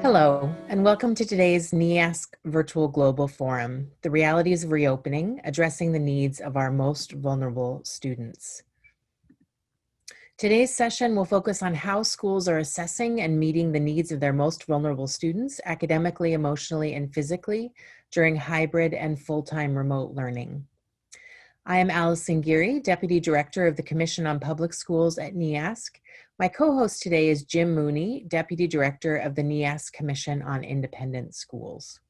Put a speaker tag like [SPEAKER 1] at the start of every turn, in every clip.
[SPEAKER 1] Hello, and welcome to today's NEASC Virtual Global Forum, The Realities of Reopening, Addressing the Needs of Our Most Vulnerable Students. Today's session will focus on how schools are assessing and meeting the needs of their most vulnerable students academically, emotionally, and physically during hybrid and full-time remote learning. I am Allison Geary, Deputy Director of the Commission on Public Schools at NEASC. My co-host today is Jim Mooney, Deputy Director of the NEASC Commission on Independent Schools.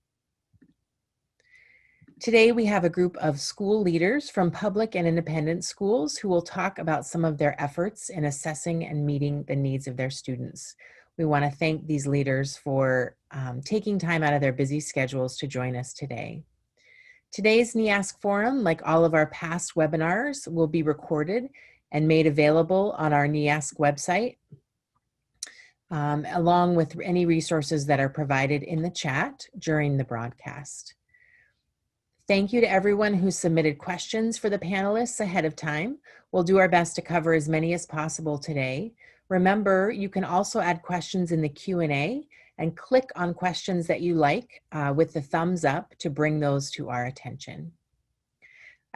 [SPEAKER 1] Today we have a group of school leaders from public and independent schools who will talk about some of their efforts in assessing and meeting the needs of their students. We want to thank these leaders for taking time out of their busy schedules to join us today. Today's NEASC Forum, like all of our past webinars, will be recorded and made available on our NEASC website, along with any resources that are provided in the chat during the broadcast. Thank you to everyone who submitted questions for the panelists ahead of time. We'll do our best to cover as many as possible today. Remember, you can also add questions in the Q&A and click on questions that you like with the thumbs up to bring those to our attention.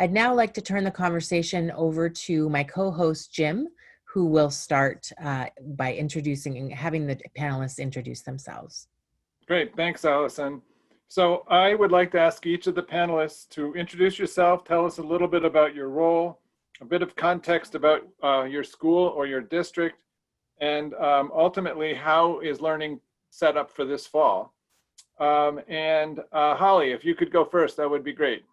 [SPEAKER 1] I'd now like to turn the conversation over to my co-host, Jim, who will start by having the panelists introduce themselves.
[SPEAKER 2] Great, thanks, Allison. So I would like to ask each of the panelists to introduce yourself, tell us a little bit about your role, a bit of context about your school or your district, and ultimately, how is learning set up for this fall? Holly, if you could go first, that would be great.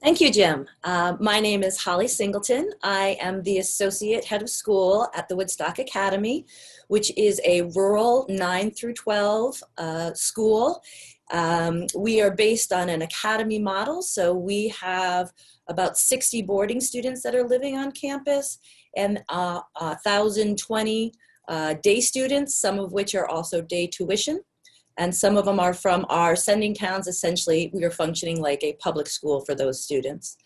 [SPEAKER 3] Thank you, Jim. My name is Holly Singleton. I am the Associate Head of School at the Woodstock Academy, which is a rural 9 through 12 school. We are based on an academy model, so we have about 60 boarding students that are living on campus and 1,020 day students, some of which are also day tuition. And some of them are from our sending towns. Essentially, we are functioning like a public school for those students.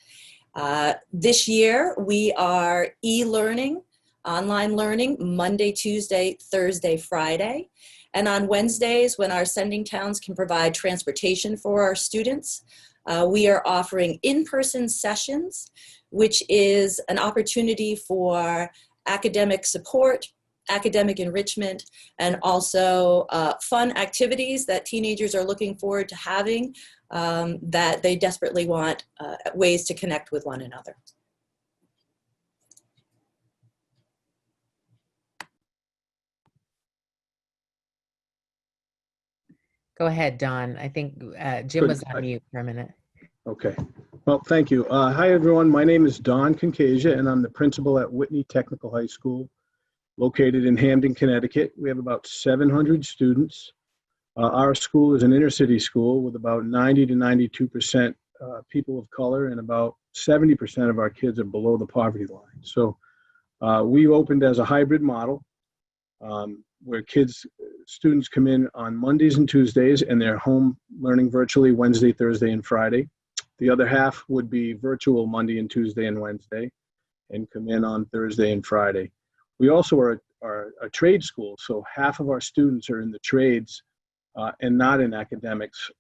[SPEAKER 3] This year, we are e-learning, online learning, Monday, Tuesday, Thursday, Friday. And on Wednesdays, when our sending towns can provide transportation for our students, we are offering in-person sessions, which is an opportunity for academic support, academic enrichment, and also fun activities that teenagers are looking forward to having that they desperately want ways to connect with one another.
[SPEAKER 1] Go ahead, Don. I think Jim was on mute for a minute.
[SPEAKER 4] Okay. Well, thank you. Hi, everyone. My name is Don Concasia, and I'm the principal at Whitney Technical High School, located in Hamden, Connecticut. We have about 700 students. Our school is an inner city school with about 90 to 92% people of color, and about 70% of our kids are below the poverty line. So we opened as a hybrid model where students come in on Mondays and Tuesdays, and they're home learning virtually Wednesday, Thursday, and Friday. The other half would be virtual Monday and Tuesday and Wednesday, and come in on Thursday and Friday. We also are a trade school, so half of our students are in the trades and not in academics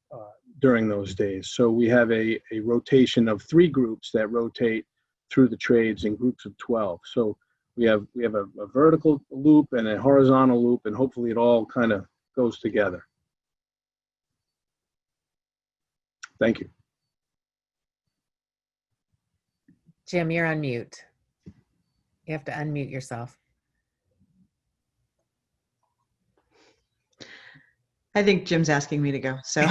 [SPEAKER 4] during those days. So we have a rotation of 3 groups that rotate through the trades in groups of 12. So we have a vertical loop and a horizontal loop, and hopefully it all kind of goes together. Thank you.
[SPEAKER 1] Jim, you're on mute. You have to unmute yourself.
[SPEAKER 5] I think Jim's asking me to go. So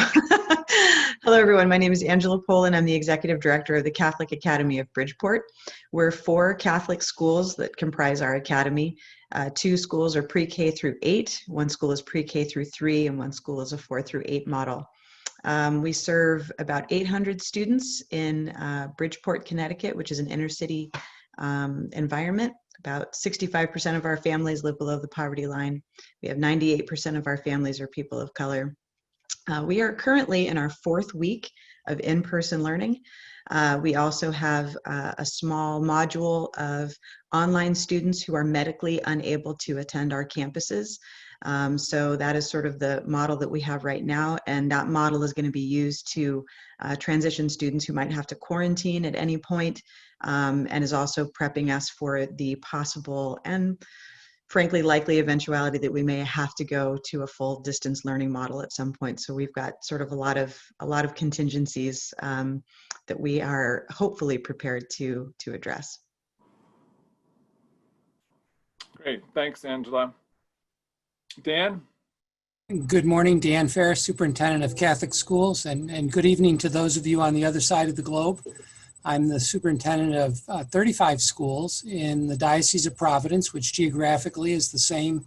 [SPEAKER 5] hello, everyone. My name is Angela Poland. I'm the Executive Director of the Catholic Academy of Bridgeport. We're 4 Catholic schools that comprise our academy. 2 schools are pre-K through 8. 1 school is pre-K through 3, and 1 school is a 4 through 8 model. We serve about 800 students in Bridgeport, Connecticut, which is an inner city environment. About 65% of our families live below the poverty line. We have 98% of our families are people of color. We are currently in our 4th week of in-person learning. We also have a small module of online students who are medically unable to attend our campuses. So that is sort of the model that we have right now, and that model is going to be used to transition students who might have to quarantine at any point, and is also prepping us for the possible and frankly likely eventuality that we may have to go to a full distance learning model at some point. So we've got sort of a lot of contingencies that we are hopefully prepared to address.
[SPEAKER 2] Great, thanks, Angela. Dan?
[SPEAKER 6] Good morning, Dan Ferris, Superintendent of Catholic Schools, and good evening to those of you on the other side of the globe. I'm the superintendent of 35 schools in the Diocese of Providence, which geographically is the same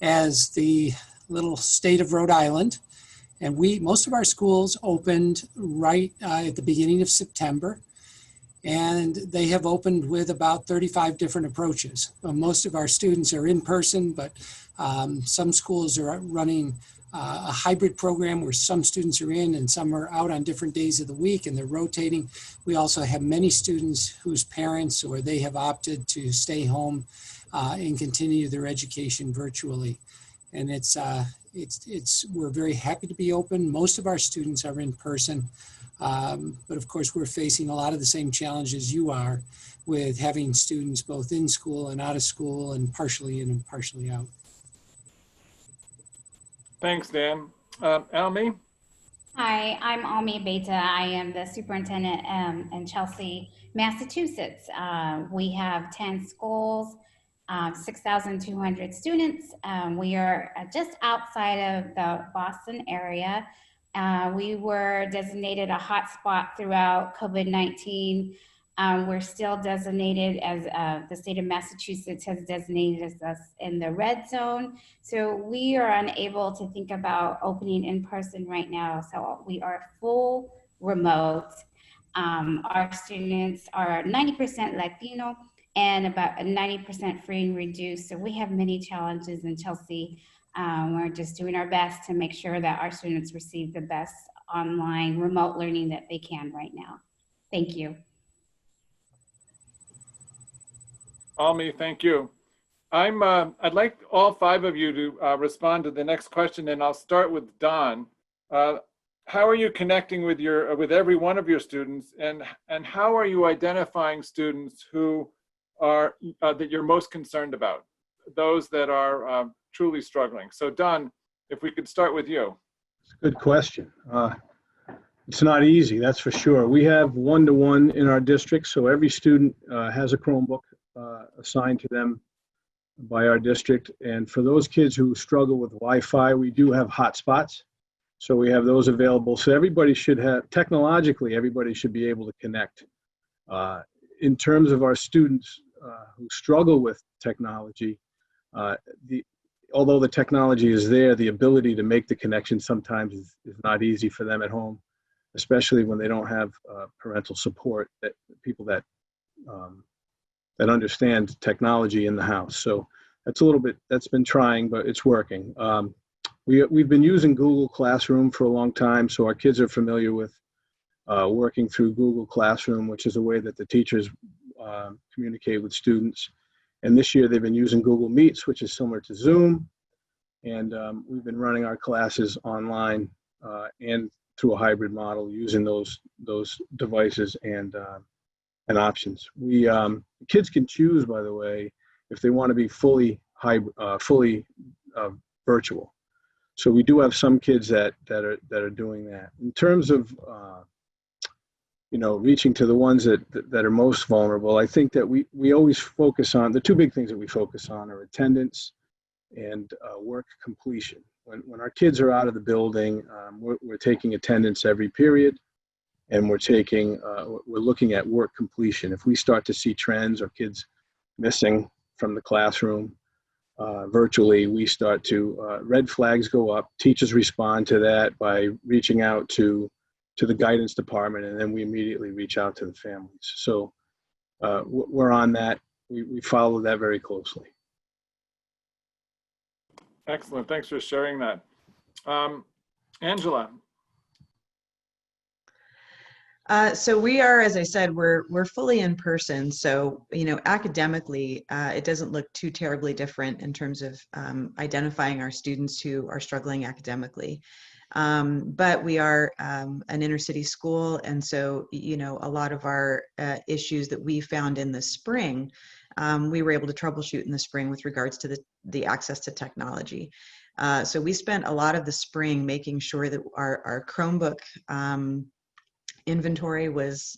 [SPEAKER 6] as the little state of Rhode Island. And most of our schools opened right at the beginning of September, and they have opened with about 35 different approaches. Most of our students are in person, but some schools are running a hybrid program where some students are in and some are out on different days of the week, and they're rotating. We also have many students whose parents or they have opted to stay home and continue their education virtually. And we're very happy to be open. Most of our students are in person, but of course we're facing a lot of the same challenges you are with having students both in school and out of school and partially in and partially out.
[SPEAKER 2] Thanks, Dan. Almi?
[SPEAKER 7] Hi, I'm Almi Beta. I am the superintendent in Chelsea, Massachusetts. We have 10 schools, 6,200 students. We are just outside of the Boston area. We were designated a hotspot throughout COVID-19. We're still designated as the state of Massachusetts has designated us in the red zone. So we are unable to think about opening in person right now. So we are full remote. Our students are 90% Latino and about 90% free and reduced. So we have many challenges in Chelsea. We're just doing our best to make sure that our students receive the best online remote learning that they can right now. Thank you.
[SPEAKER 2] Almi, thank you. I'd like all 5 of you to respond to the next question, and I'll start with Don. How are you connecting with every one of your students, and how are you identifying students who are that you're most concerned about, those that are truly struggling? So Don, if we could start with you.
[SPEAKER 4] It's a good question. It's not easy, that's for sure. We have one-to-one in our district, so every student has a Chromebook assigned to them by our district. And for those kids who struggle with Wi-Fi, we do have hotspots. So we have those available. So everybody should have, technologically, everybody should be able to connect. In terms of our students who struggle with technology, although the technology is there, the ability to make the connection sometimes is not easy for them at home, especially when they don't have parental support, that people that understand technology in the house. So that's been trying, but it's working. We've been using Google Classroom for a long time, so our kids are familiar with working through Google Classroom, which is a way that the teachers communicate with students. And this year they've been using Google Meets, which is similar to Zoom. And we've been running our classes online and through a hybrid model using those devices and options. Kids can choose, by the way, if they want to be fully virtual. So we do have some kids that are doing that. In terms of reaching to the ones that are most vulnerable, I think that we always focus on the 2 big things that we focus on are attendance and work completion. When our kids are out of the building, we're taking attendance every period. And we're looking at work completion. If we start to see trends or kids missing from the classroom virtually, we start to, red flags go up. Teachers respond to that by reaching out to the guidance department, and then we immediately reach out to the families. So we're on that. We follow that very closely.
[SPEAKER 2] Excellent, thanks for sharing that. Angela.
[SPEAKER 5] So we are, as I said, we're fully in person. So, you know, academically, it doesn't look too terribly different in terms of identifying our students who are struggling academically. But we are an inner city school. And so, you know, a lot of our issues that we found in the spring, we were able to troubleshoot in the spring with regards to the access to technology. So we spent a lot of the spring making sure that our Chromebook inventory was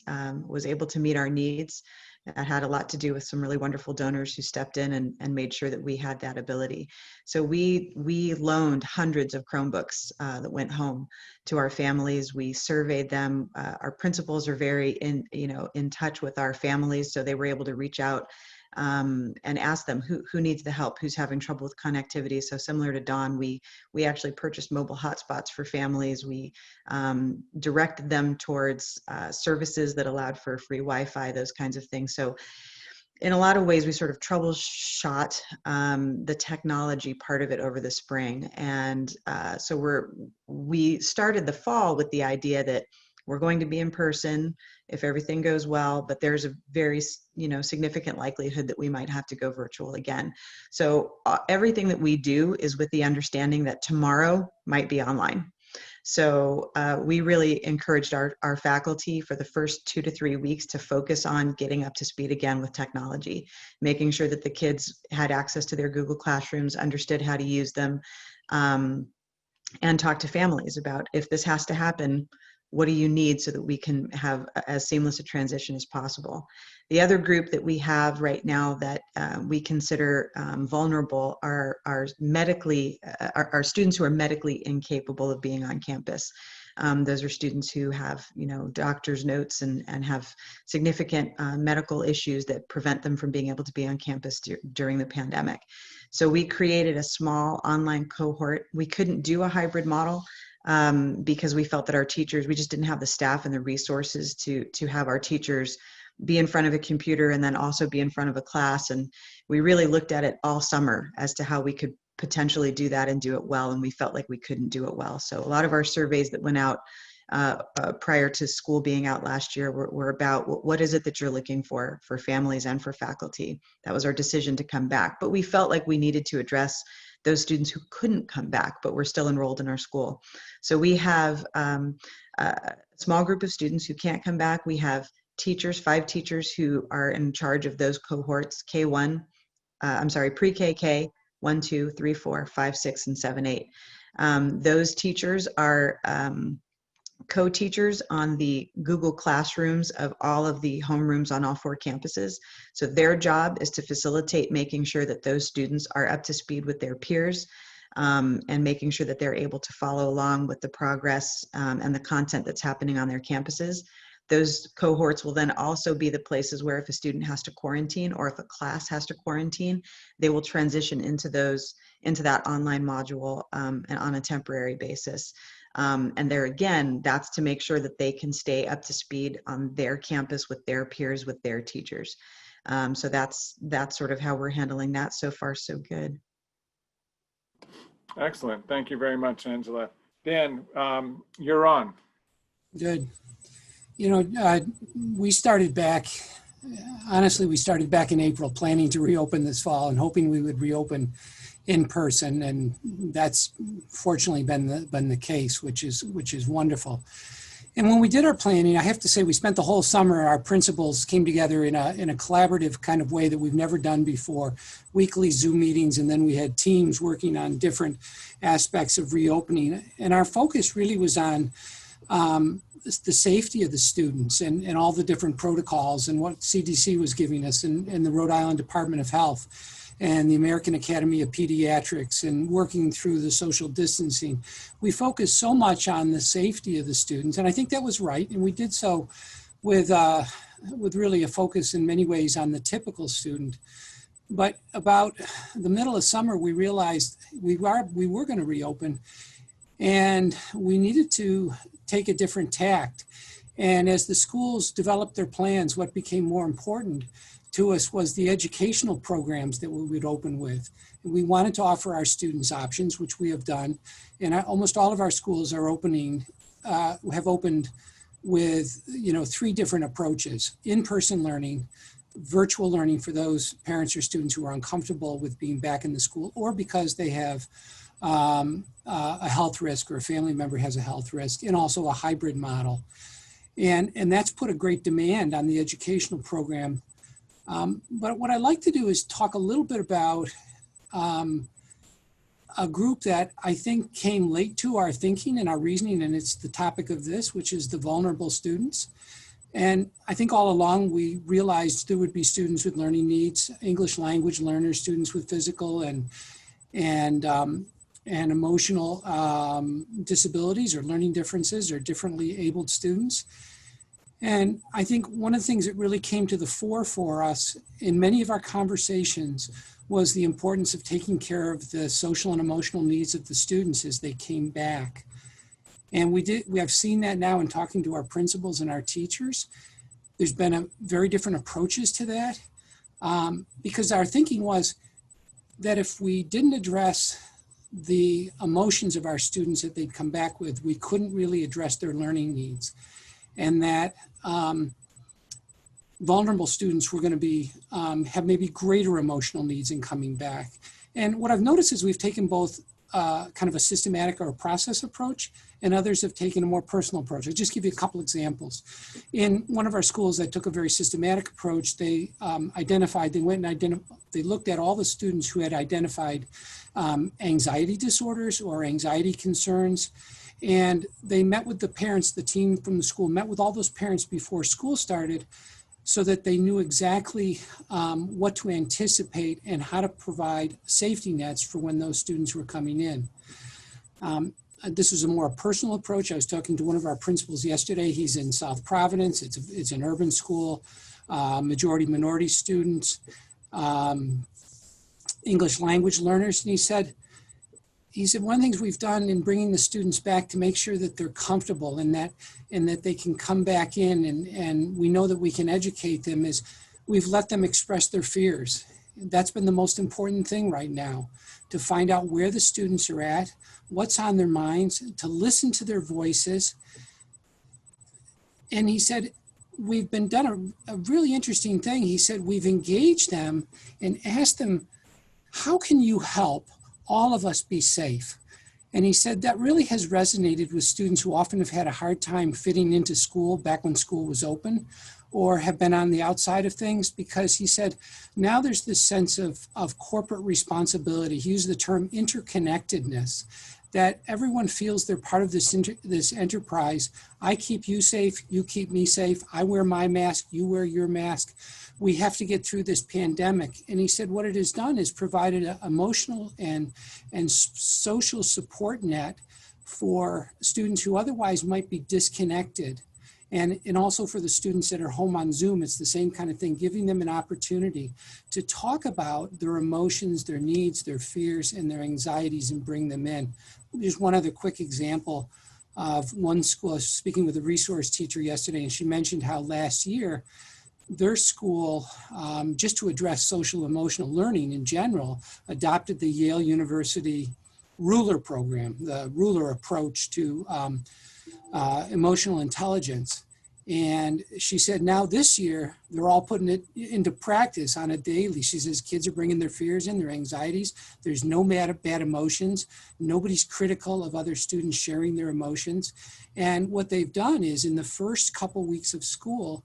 [SPEAKER 5] able to meet our needs. That had a lot to do with some really wonderful donors who stepped in and made sure that we had that ability. So we loaned hundreds of Chromebooks that went home to our families. We surveyed them. Our principals are very in touch with our families, so they were able to reach out and ask them who needs the help, who's having trouble with connectivity. So similar to Dawn, we actually purchased mobile hotspots for families. We directed them towards services that allowed for free Wi-Fi, those kinds of things. So in a lot of ways, we sort of troubleshot the technology part of it over the spring. And so we started the fall with the idea that we're going to be in person if everything goes well, but there's a very, significant likelihood that we might have to go virtual again. So everything that we do is with the understanding that tomorrow might be online. So we really encouraged our faculty for the first 2 to 3 weeks to focus on getting up to speed again with technology, making sure that the kids had access to their Google Classrooms, understood how to use them, and talk to families about if this has to happen, what do you need so that we can have as seamless a transition as possible. The other group that we have right now that we consider vulnerable are our students who are medically incapable of being on campus. Those are students who have, doctor's notes and have significant medical issues that prevent them from being able to be on campus during the pandemic. So we created a small online cohort. We couldn't do a hybrid model because we felt that our teachers, we just didn't have the staff and the resources to have our teachers be in front of a computer and then also be in front of a class. And we really looked at it all summer as to how we could potentially do that and do it well. And we felt like we couldn't do it well. So a lot of our surveys that went out prior to school being out last year were about what is it that you're looking for families and for faculty. That was our decision to come back. But we felt like we needed to address those students who couldn't come back, but were still enrolled in our school. So we have a small group of students who can't come back. We have teachers, 5 teachers who are in charge of those cohorts, pre-KK, 1, 2, 3, 4, 5, 6, and 7, 8. Those teachers are co-teachers on the Google Classrooms of all of the homerooms on all 4 campuses. So their job is to facilitate making sure that those students are up to speed with their peers and making sure that they're able to follow along with the progress and the content that's happening on their campuses. Those cohorts will then also be the places where if a student has to quarantine or if a class has to quarantine, they will transition into that online module and on a temporary basis. And there again, that's to make sure that they can stay up to speed on their campus with their peers, with their teachers. So that's sort of how we're handling that. So far, so good.
[SPEAKER 2] Excellent. Thank you very much, Angela. Dan, you're on.
[SPEAKER 6] Good. We started back in April planning to reopen this fall and hoping we would reopen in person, and that's fortunately been the case, which is wonderful. And when we did our planning, I have to say we spent the whole summer. Our principals came together in a collaborative kind of way that we've never done before. Weekly Zoom meetings, and then we had teams working on different aspects of reopening. And our focus really was on the safety of the students and all the different protocols and what CDC was giving us and the Rhode Island Department of Health and the American Academy of Pediatrics and working through the social distancing. We focused so much on the safety of the students, and I think that was right. And we did so with really a focus in many ways on the typical student. But about the middle of summer, we realized we were going to reopen, and we needed to take a different tact. And as the schools developed their plans, what became more important to us was the educational programs that we would open with. And we wanted to offer our students options, which we have done. And almost all of our schools are have opened with, 3 different approaches: in-person learning, virtual learning for those parents or students who are uncomfortable with being back in the school, or because they have a health risk or a family member has a health risk, and also a hybrid model. And that's put a great demand on the educational program. But what I'd like to do is talk a little bit about a group that I think came late to our thinking and our reasoning, and it's the topic of this, which is the vulnerable students. And I think all along we realized there would be students with learning needs, English language learners, students with physical and emotional disabilities or learning differences, or differently abled students. And I think one of the things that really came to the fore for us in many of our conversations was the importance of taking care of the social and emotional needs of the students as they came back. And we have seen that now in talking to our principals and our teachers. There's been a very different approaches to that, because our thinking was that if we didn't address the emotions of our students that they'd come back with, we couldn't really address their learning needs. And that vulnerable students were going to be have maybe greater emotional needs in coming back. And what I've noticed is we've taken both kind of a systematic or a process approach, and others have taken a more personal approach. I'll just give you a couple examples. In one of our schools that took a very systematic approach, they they looked at all the students who had identified anxiety disorders or anxiety concerns. And they met with the parents, the team from the school met with all those parents before school started, so that they knew exactly what to anticipate and how to provide safety nets for when those students were coming in. This was a more personal approach. I was talking to one of our principals yesterday. He's in South Providence. It's an urban school, majority minority students, English language learners. And he said, one of the things we've done in bringing the students back to make sure that they're comfortable and that they can come back in and we know that we can educate them is we've let them express their fears. That's been the most important thing right now, to find out where the students are at, what's on their minds, to listen to their voices. And he said, we've been done a really interesting thing. He said, we've engaged them and asked them, how can you help all of us be safe? And he said that really has resonated with students who often have had a hard time fitting into school back when school was open, or have been on the outside of things, because he said, now there's this sense of corporate responsibility. He used the term interconnectedness, that everyone feels they're part of this enterprise. I keep you safe, you keep me safe. I wear my mask, you wear your mask. We have to get through this pandemic. And he said what it has done is provided an emotional and social support net for students who otherwise might be disconnected. And also for the students that are home on Zoom, it's the same kind of thing, giving them an opportunity to talk about their emotions, their needs, their fears, and their anxieties, and bring them in. Just one other quick example of one school. I was speaking with a resource teacher yesterday, and she mentioned how last year, their school, just to address social emotional learning in general, adopted the Yale University Ruler program, the Ruler approach to emotional intelligence. And she said now this year, they're all putting it into practice on a daily. She says kids are bringing their fears in, their anxieties. There's no bad emotions. Nobody's critical of other students sharing their emotions. And what they've done is in the first couple weeks of school,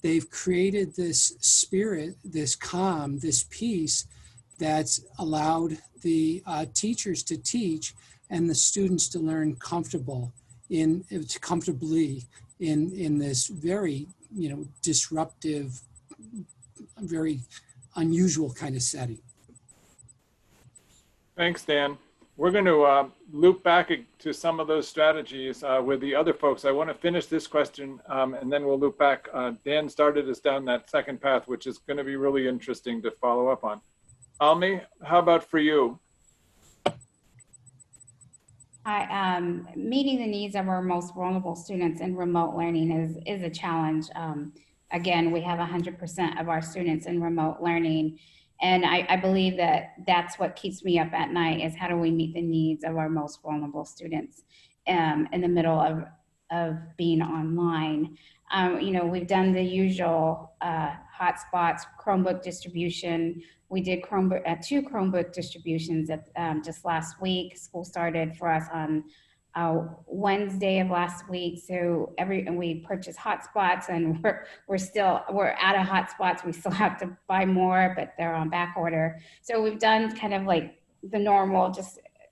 [SPEAKER 6] they've created this spirit, this composite, this peace that's allowed the teachers to teach and the students to learn comfortably in this very, disruptive, very unusual kind of setting.
[SPEAKER 2] Thanks, Dan. We're going to loop back to some of those strategies with the other folks. I want to finish this question and then we'll loop back. Dan started us down that second path, which is going to be really interesting to follow up on. Almi, how about for you?
[SPEAKER 7] Meeting the needs of our most vulnerable students in remote learning is a challenge. again, we have 100% of our students in remote learning. And I believe that that's what keeps me up at night, is how do we meet the needs of our most vulnerable students in the middle of being online. We've done the usual hotspots, Chromebook distribution. We did two Chromebook distributions just last week. School started for us on Wednesday of last week. So we purchased hotspots, and we're out of hotspots. We still have to buy more, but they're on back order. So we've done kind of like the normal,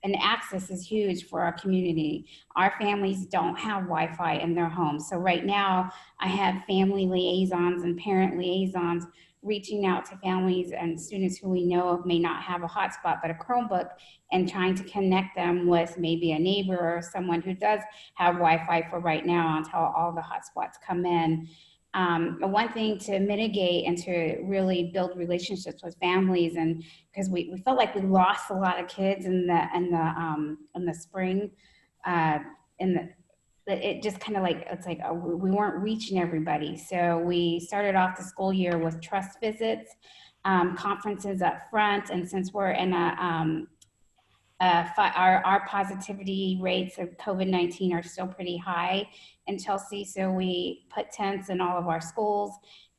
[SPEAKER 7] and access is huge for our community. Our families don't have Wi-Fi in their homes. So right now I have family liaisons and parent liaisons reaching out to families and students who we know may not have a hotspot, but a Chromebook, and trying to connect them with maybe a neighbor or someone who does have Wi-Fi for right now until all the hotspots come in. One thing to mitigate and to really build relationships with families, and because we felt like we lost a lot of kids in the spring, it just kind of like, it's like we weren't reaching everybody. So we started off the school year with trust visits, conferences up front, and since we're in our positivity rates of COVID-19 are still pretty high in Chelsea. So we put tents in all of our schools,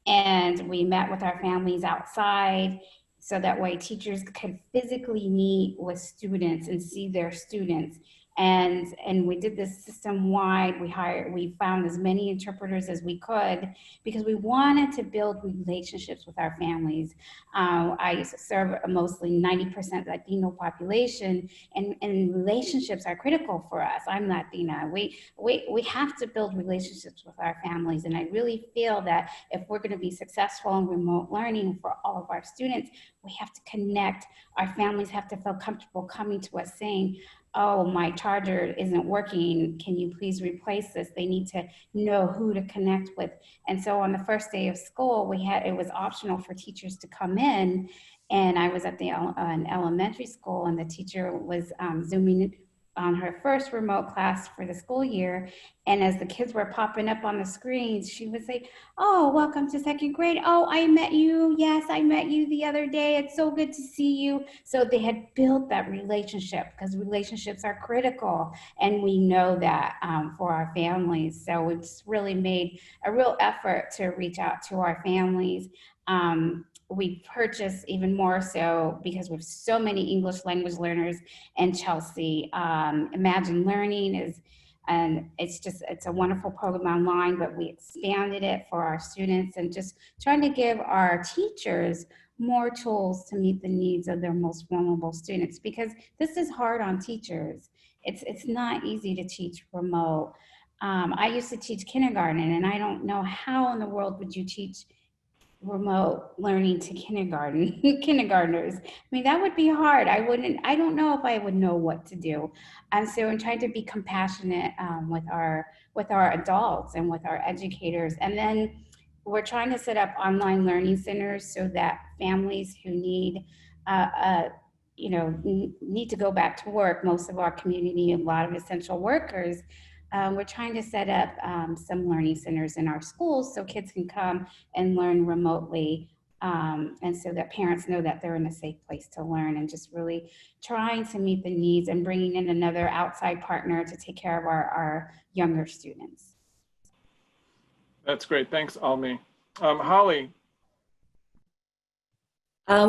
[SPEAKER 7] and we met with our families outside, so that way teachers could physically meet with students and see their students. And we did this system-wide. We found as many interpreters as we could, because we wanted to build relationships with our families. I serve mostly 90% Latino population, and relationships are critical for us. I'm Latina. We have to build relationships with our families, and I really feel that if we're going to be successful in remote learning for all of our students, we have to connect. Our families have to feel comfortable coming to us saying, oh, my charger isn't working, can you please replace this? They need to know who to connect with. And so on the first day of school, it was optional for teachers to come in, and I was at an elementary school, and the teacher was Zooming on her first remote class for the school year. And as the kids were popping up on the screens, she would say, oh, welcome to second grade. Oh, I met you. Yes, I met you the other day. It's so good to see you. So they had built that relationship, because relationships are critical. And we know that for our families. So it's really made a real effort to reach out to our families. We purchase even more so because we have so many English language learners in Chelsea. Imagine Learning it's a wonderful program online, but we expanded it for our students, and just trying to give our teachers more tools to meet the needs of their most vulnerable students, because this is hard on teachers. It's not easy to teach remote. I used to teach kindergarten, and I don't know how in the world would you teach remote learning to kindergartners. I mean, that would be hard. I don't know if I would know what to do. And so I'm trying to be compassionate with our adults and with our educators. And then we're trying to set up online learning centers so that families who need need to go back to work, most of our community, a lot of essential workers, we're trying to set up some learning centers in our schools so kids can come and learn remotely, and so that parents know that they're in a safe place to learn, and just really trying to meet the needs and bringing in another outside partner to take care of our younger students.
[SPEAKER 2] That's great. Thanks, Almi. Holly.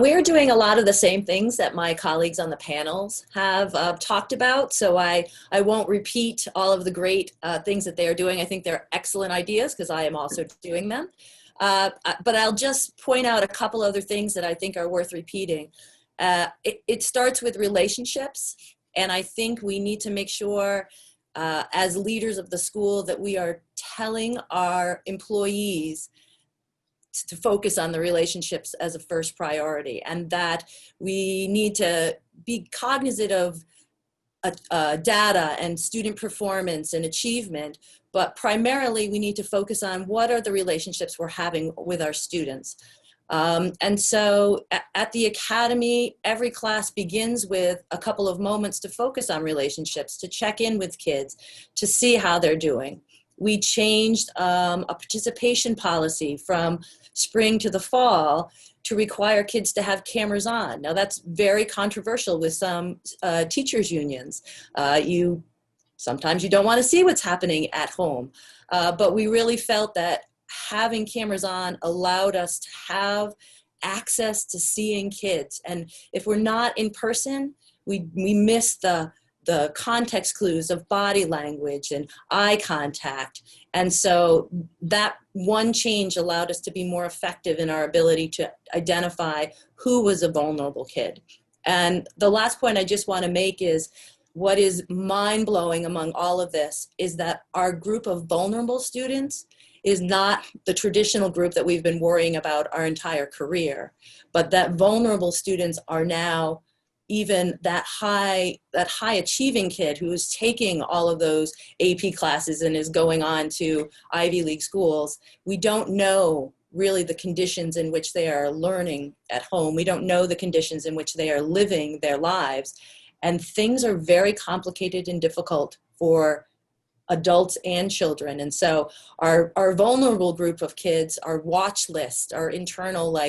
[SPEAKER 3] We are doing a lot of the same things that my colleagues on the panels have talked about, so I won't repeat all of the great things that they are doing. I think they're excellent ideas, because I am also doing them. But I'll just point out a couple other things that I think are worth repeating. It starts with relationships, and I think we need to make sure as leaders of the school that we are telling our employees to focus on the relationships as a first priority, and that we need to be cognizant of data and student performance and achievement, but primarily we need to focus on what are the relationships we're having with our students. And so at the Academy, every class begins with a couple of moments to focus on relationships, to check in with kids, to see how they're doing. we changed a participation policy from spring to the fall to require kids to have cameras on. Now that's very controversial with some teachers unions. Sometimes you don't want to see what's happening at home, but we really felt that having cameras on allowed us to have access to seeing kids. And if we're not in person, we miss the context clues of body language and eye contact. And so that one change allowed us to be more effective in our ability to identify who was a vulnerable kid. And the last point I just want to make is, what is mind-blowing among all of this is that our group of vulnerable students is not the traditional group that we've been worrying about our entire career, but that vulnerable students are now even that high achieving kid who is taking all of those AP classes and is going on to Ivy League schools. We don't know really the conditions in which they are learning at home. We don't know the conditions in which they are living their lives. And things are very complicated and difficult for adults and children. And so our vulnerable group of kids, our watch list, our internal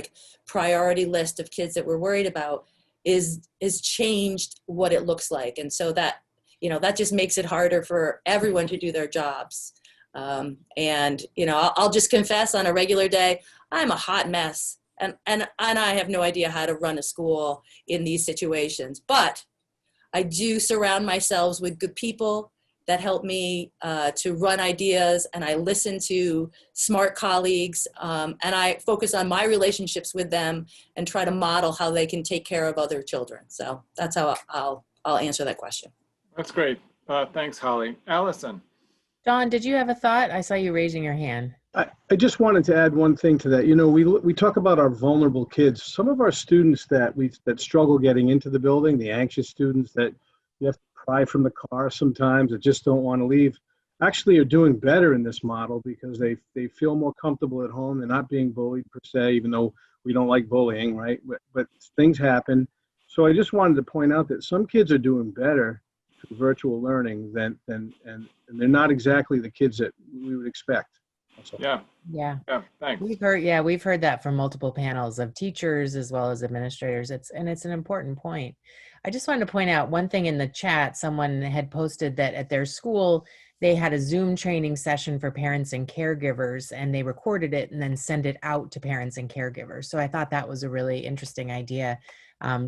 [SPEAKER 3] priority list of kids that we're worried about is changed what it looks like. And so that, that just makes it harder for everyone to do their jobs. And I'll just confess, on a regular day, I'm a hot mess. And I have no idea how to run a school in these situations. But I do surround myself with good people that help me to run ideas, and I listen to smart colleagues, and I focus on my relationships with them and try to model how they can take care of other children. So that's how I'll answer that question.
[SPEAKER 2] That's great. Thanks, Holly. Allison.
[SPEAKER 1] Dawn, did you have a thought? I saw you raising your hand.
[SPEAKER 4] I just wanted to add one thing to that. We talk about our vulnerable kids. Some of our students that struggle getting into the building, the anxious students that you have to pry from the car sometimes, that just don't want to leave, actually are doing better in this model because they feel more comfortable at home. They're not being bullied per se, even though we don't like bullying, right? But things happen. So I just wanted to point out that some kids are doing better through virtual learning and they're not exactly the kids that we would expect.
[SPEAKER 2] Yeah, thanks.
[SPEAKER 1] We've heard that from multiple panels of teachers as well as administrators. It's an important point. I just wanted to point out one thing in the chat. Someone had posted that at their school, they had a Zoom training session for parents and caregivers, and they recorded it and then sent it out to parents and caregivers. So I thought that was a really interesting idea.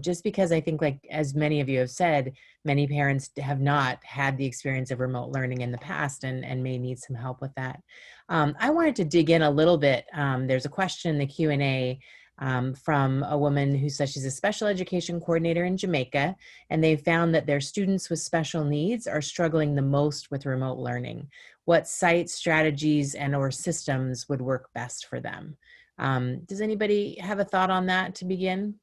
[SPEAKER 1] Just because I think, as many of you have said, many parents have not had the experience of remote learning in the past and may need some help with that. I wanted to dig in a little bit. There's a question in the Q&A from a woman who says she's a special education coordinator in Jamaica, and they found that their students with special needs are struggling the most with remote learning. What sites, strategies, and/or systems would work best for them? Does anybody have a thought on that to begin?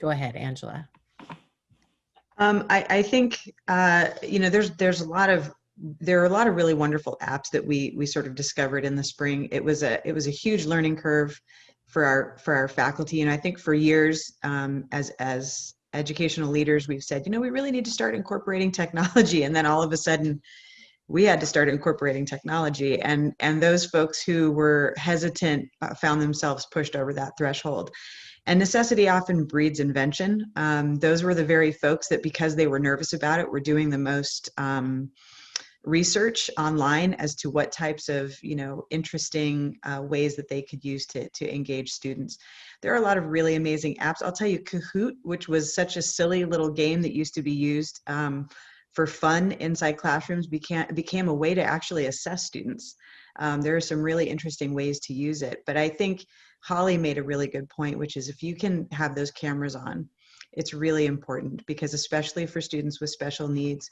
[SPEAKER 1] Go ahead, Angela.
[SPEAKER 5] I think there are a lot of really wonderful apps that we sort of discovered in the spring. It was a huge learning curve for our faculty, and I think for years as educational leaders, we've said, we really need to start incorporating technology, and then all of a sudden we had to start incorporating technology, and those folks who were hesitant found themselves pushed over that threshold. And necessity often breeds invention. Those were the very folks that, because they were nervous about it, were doing the most research online as to what types of interesting ways that they could use to engage students. There are a lot of really amazing apps. I'll tell you, Kahoot, which was such a silly little game that used to be used for fun inside classrooms, became a way to actually assess students. There are some really interesting ways to use it, but I think Holly made a really good point, which is if you can have those cameras on, it's really important, because especially for students with special needs,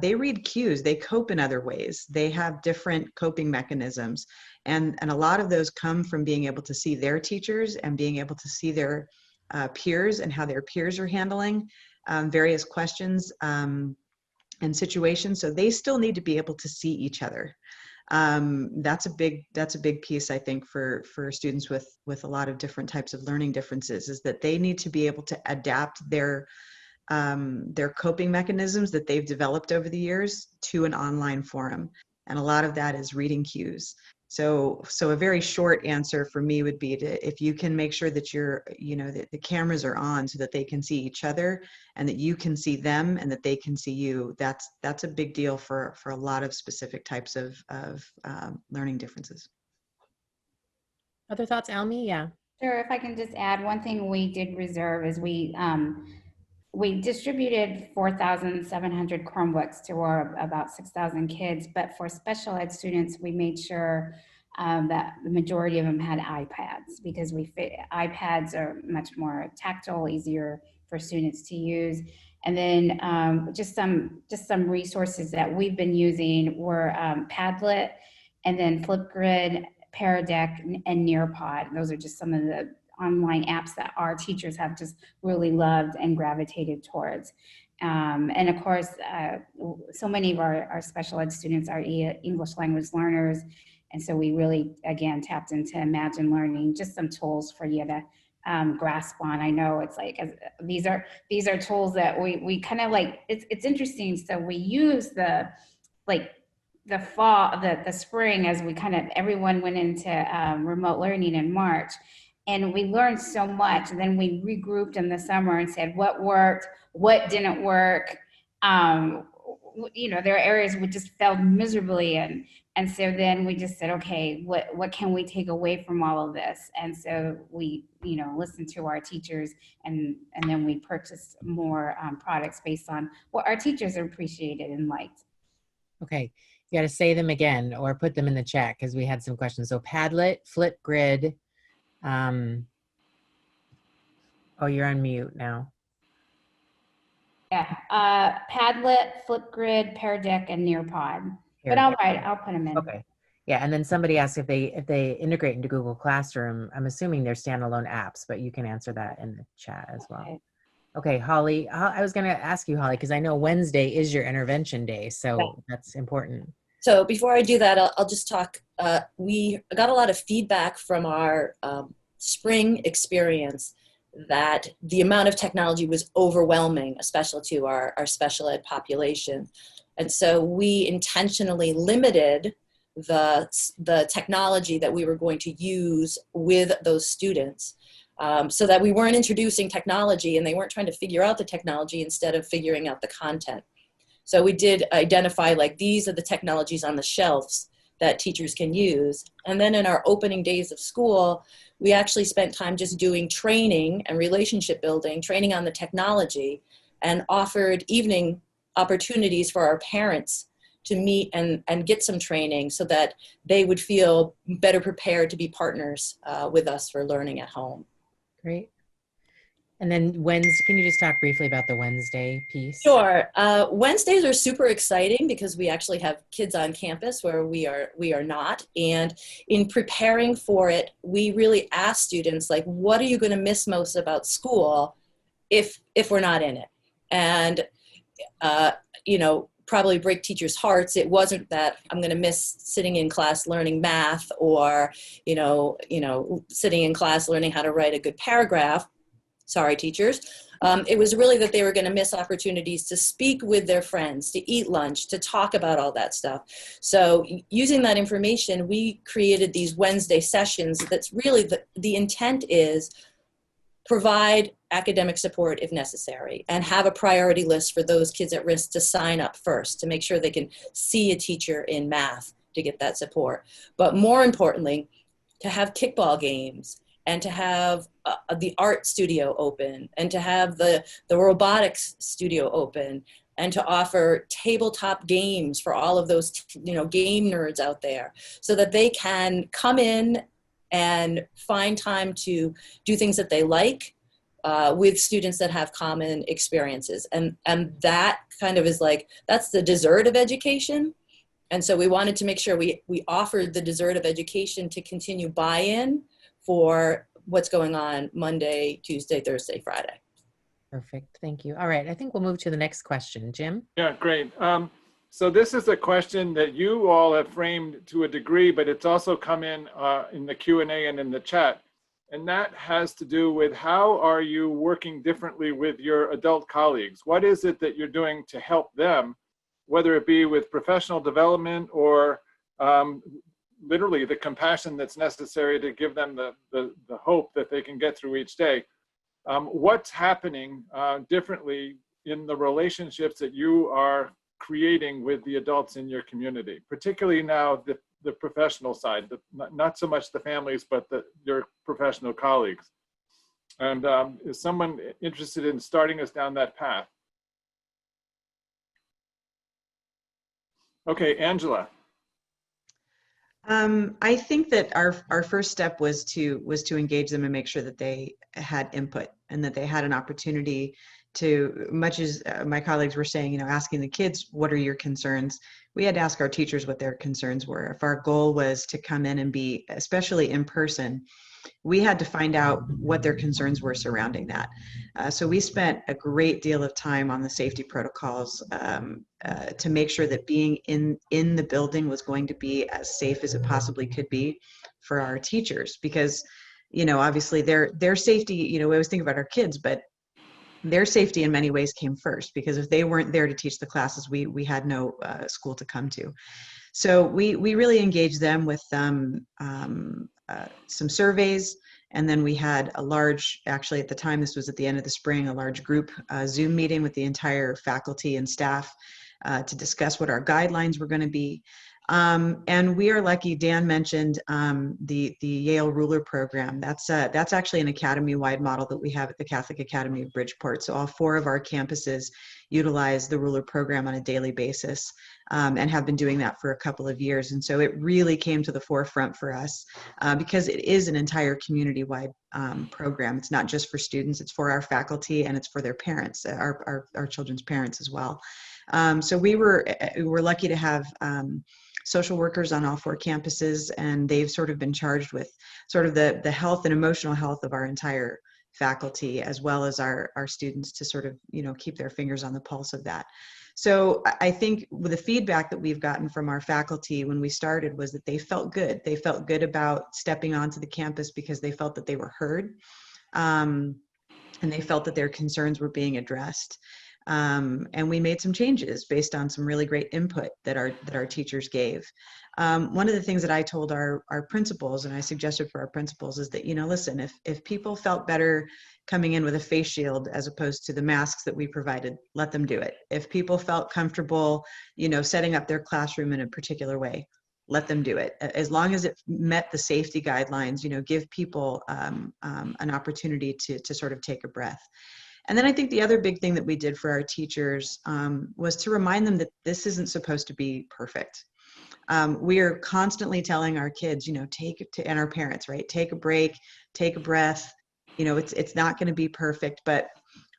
[SPEAKER 5] they read cues, they cope in other ways, they have different coping mechanisms, and a lot of those come from being able to see their teachers and being able to see their peers and how their peers are handling various questions and situations. So they still need to be able to see each other. That's a big piece, I think, for students with a lot of different types of learning differences, is that they need to be able to adapt their their coping mechanisms that they've developed over the years to an online forum. And a lot of that is reading cues. So a very short answer for me would be to, if you can make sure that that the cameras are on so that they can see each other and that you can see them and that they can see you, that's a big deal for a lot of specific types of learning differences.
[SPEAKER 1] Other thoughts, Almi? Yeah.
[SPEAKER 7] Sure, if I can just add, one thing we did reserve is we distributed 4,700 Chromebooks to our about 6,000 kids, but for special ed students, we made sure that the majority of them had iPads, because iPads are much more tactile, easier for students to use. And then just some resources that we've been using were Padlet, and then Flipgrid, Paradeck, and Nearpod. Those are just some of the online apps that our teachers have just really loved and gravitated towards. And of course, so many of our special ed students are English language learners. And so we really, again, tapped into Imagine Learning, just some tools for you to grasp on. I know it's like, these are tools that we kind of like, it's interesting. So we use the fall, the spring, as we kind of, everyone went into remote learning in March. And we learned so much. And then we regrouped in the summer and said, what worked, what didn't work. There are areas we just failed miserably in. And so then we just said, okay, what can we take away from all of this? And so we, listened to our teachers, and then we purchased more products based on what our teachers appreciated and liked.
[SPEAKER 1] Okay. You got to say them again or put them in the chat because we had some questions. So Padlet, Flipgrid. Oh, you're on mute now.
[SPEAKER 7] Yeah, Padlet, Flipgrid, Paradeck, and Nearpod. But I'll put them in.
[SPEAKER 1] Okay. Yeah, and then somebody asked if they integrate into Google Classroom. I'm assuming they're standalone apps, but you can answer that in the chat as well. Okay, Holly, I was going to ask you, Holly, because I know Wednesday is your intervention day, so that's important.
[SPEAKER 3] So before I do that, I'll just talk. We got a lot of feedback from our spring experience that the amount of technology was overwhelming, especially to our special ed population. And so we intentionally limited the technology that we were going to use with those students, so that we weren't introducing technology and they weren't trying to figure out the technology instead of figuring out the content. So we did identify, like, these are the technologies on the shelves that teachers can use. And then in our opening days of school, we actually spent time just doing training and relationship building, training on the technology, and offered evening opportunities for our parents to meet and get some training so that they would feel better prepared to be partners with us for learning at home.
[SPEAKER 1] Great. And then Wednesday, can you just talk briefly about the Wednesday piece?
[SPEAKER 3] Sure. Wednesdays are super exciting because we actually have kids on campus where we are not. And in preparing for it, we really ask students, like, what are you going to miss most about school if we're not in it? And, probably break teachers' hearts. It wasn't that I'm going to miss sitting in class learning math or, sitting in class learning how to write a good paragraph. Sorry, teachers. It was really that they were going to miss opportunities to speak with their friends, to eat lunch, to talk about all that stuff. So using that information, we created these Wednesday sessions. That's really the intent is provide academic support if necessary and have a priority list for those kids at risk to sign up first to make sure they can see a teacher in math to get that support. But more importantly, to have kickball games, and to have the art studio open, and to have the robotics studio open, and to offer tabletop games for all of those game nerds out there, so that they can come in and find time to do things that they like with students that have common experiences. And that kind of is like, that's the dessert of education. And so we wanted to make sure we offered the dessert of education to continue buy-in for what's going on Monday, Tuesday, Thursday, Friday.
[SPEAKER 1] Perfect. Thank you. All right. I think we'll move to the next question. Jim?
[SPEAKER 2] Yeah, great. So this is a question that you all have framed to a degree, but it's also come in the Q&A and in the chat. And that has to do with how are you working differently with your adult colleagues? What is it that you're doing to help them, whether it be with professional development or literally the compassion that's necessary to give them the hope that they can get through each day? What's happening differently in the relationships that you are creating with the adults in your community, particularly now the professional side, not so much the families, but your professional colleagues? And is someone interested in starting us down that path? Okay, Angela.
[SPEAKER 5] I think that our first step was to engage them and make sure that they had input and that they had an opportunity to, much as my colleagues were saying, you know, asking the kids, what are your concerns? We had to ask our teachers what their concerns were. If our goal was to come in and be, especially in person, we had to find out what their concerns were surrounding that. So we spent a great deal of time on the safety protocols to make sure that being in the building was going to be as safe as it possibly could be for our teachers, because, you know, obviously their safety, you know, we always think about our kids, but their safety in many ways came first, because if they weren't there to teach the classes, we had no school to come to. So we really engaged them with some surveys, and then we had a large, actually at the time, this was at the end of the spring, a large group Zoom meeting with the entire faculty and staff to discuss what our guidelines were going to be. And we are lucky. Dan mentioned the Yale Ruler program. That's actually an academy-wide model that we have at the Catholic Academy of Bridgeport. So all 4 of our campuses utilize the Ruler program on a daily basis, and have been doing that for a couple of years. And so it really came to the forefront for us because it is an entire community-wide program. It's not just for students; it's for our faculty and it's for their parents, our children's parents as well. So we were lucky to have social workers on all 4 campuses, and they've sort of been charged with sort of the health and emotional health of our entire faculty, as well as our students, to sort of, you know, keep their fingers on the pulse of that. So I think with the feedback that we've gotten from our faculty when we started was that they felt good. They felt good about stepping onto the campus because they felt that they were heard, and they felt that their concerns were being addressed. And we made some changes based on some really great input that our teachers gave. One of the things that I told our principals, and I suggested for our principals, is that, you know, listen, if people felt better coming in with a face shield as opposed to the masks that we provided, let them do it. If people felt comfortable, you know, setting up their classroom in a particular way, let them do it. As long as it met the safety guidelines, you know, give people an opportunity to sort of take a breath. And then I think the other big thing that we did for our teachers was to remind them that this isn't supposed to be perfect. We are constantly telling our kids, you know, and our parents, right? Take a break, take a breath. You know, it's not going to be perfect, but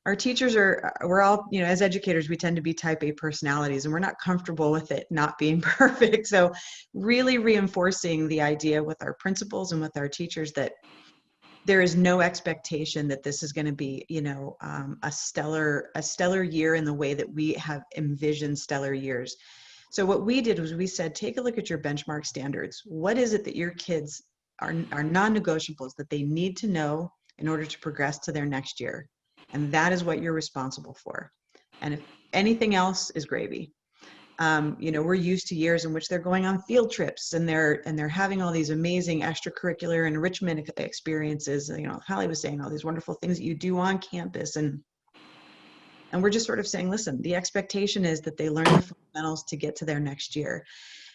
[SPEAKER 5] our teachers we're all, you know, as educators, we tend to be type A personalities, and we're not comfortable with it not being perfect. So really reinforcing the idea with our principals and with our teachers that there is no expectation that this is going to be, you know, a stellar year in the way that we have envisioned stellar years. So what we did was we said, take a look at your benchmark standards. What is it that your kids are non-negotiables that they need to know in order to progress to their next year? And that is what you're responsible for. And if anything else is gravy. You know, we're used to years in which they're going on field trips and they're having all these amazing extracurricular enrichment experiences. You know, Holly was saying all these wonderful things that you do on campus, and we're just sort of saying, listen, the expectation is that they learn the fundamentals to get to their next year.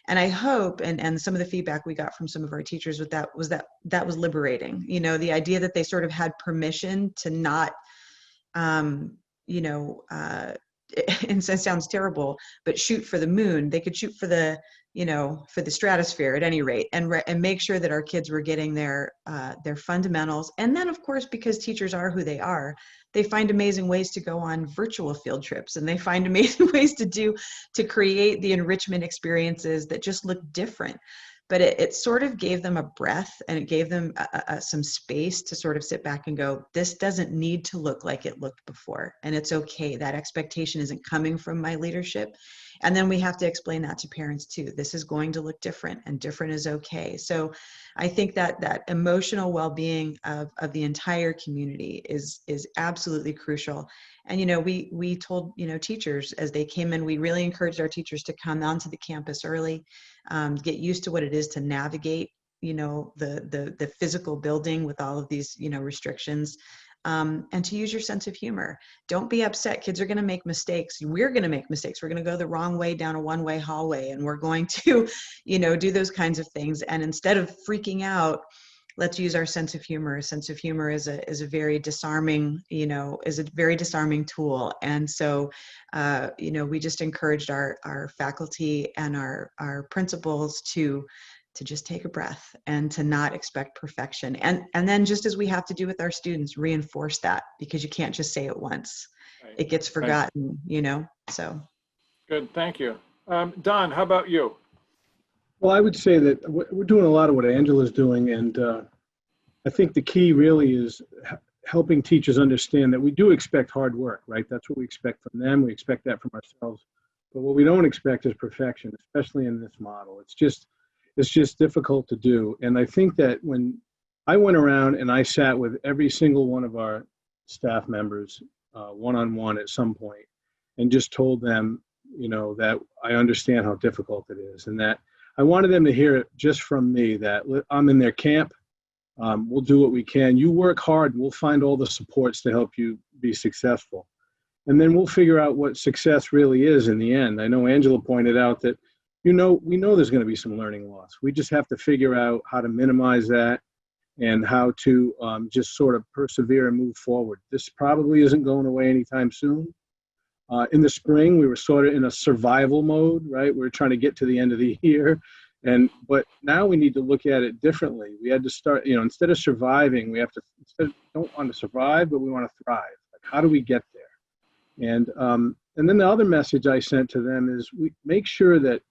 [SPEAKER 5] And I hope, and some of the feedback we got from some of our teachers with that was liberating. You know, the idea that they sort of had permission to not, you know, and it sounds terrible, but shoot for the moon. They could shoot for the, you know, for the stratosphere at any rate, and make sure that our kids were getting their fundamentals. And then, of course, because teachers are who they are, they find amazing ways to go on virtual field trips, and they find amazing ways to create the enrichment experiences that just look different. But it sort of gave them a breath, and it gave them some space to sort of sit back and go, this doesn't need to look like it looked before. And it's okay. That expectation isn't coming from my leadership. And then we have to explain that to parents too. This is going to look different, and different is okay. So I think that that emotional well-being of the entire community is absolutely crucial. And, you know, we told, you know, teachers as they came in, we really encouraged our teachers to come onto the campus early, get used to what it is to navigate, you know, the physical building with all of these, you know, restrictions, and to use your sense of humor. Don't be upset. Kids are going to make mistakes. We're going to make mistakes. We're going to go the wrong way down a one-way hallway, and we're going to, you know, do those kinds of things. And instead of freaking out, let's use our sense of humor. A sense of humor is a very disarming, you know, is a very disarming tool. And so, you know, we just encouraged our faculty and our principals to just take a breath and to not expect perfection. And then, just as we have to do with our students, reinforce that, because you can't just say it once.
[SPEAKER 2] Right.
[SPEAKER 5] It gets forgotten, you know, so.
[SPEAKER 2] Good, thank you. Don, how about you?
[SPEAKER 4] Well, I would say that we're doing a lot of what Angela's doing, and I think the key really is helping teachers understand that we do expect hard work, right? That's what we expect from them. We expect that from ourselves. But what we don't expect is perfection, especially in this model. It's just difficult to do. And I think that when I went around and I sat with every single one of our staff members one-on-one at some point and just told them, you know, that I understand how difficult it is, and that I wanted them to hear it just from me, that I'm in their camp. We'll do what we can. You work hard, and we'll find all the supports to help you be successful. And then we'll figure out what success really is in the end. I know Angela pointed out that, you know, we know there's going to be some learning loss. We just have to figure out how to minimize that and how to just sort of persevere and move forward. This probably isn't going away anytime soon. In the spring, we were sort of in a survival mode, right? We were trying to get to the end of the year. But now we need to look at it differently. We had to start, you know, instead of surviving, we have to, don't want to survive, but we want to thrive. Like, how do we get there? And then the other message I sent to them is, we make sure that,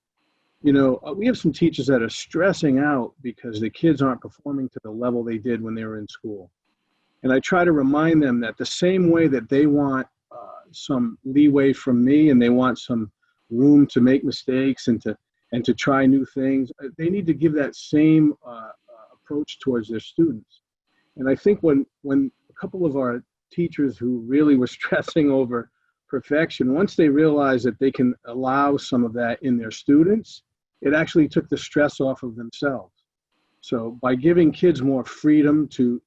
[SPEAKER 4] you know, we have some teachers that are stressing out because the kids aren't performing to the level they did when they were in school. And I try to remind them that the same way that they want some leeway from me, and they want some room to make mistakes and to try new things, they need to give that same approach towards their students. And I think when a couple of our teachers who really were stressing over perfection, once they realized that they can allow some of that in their students, it actually took the stress off of themselves. So by giving kids more freedom to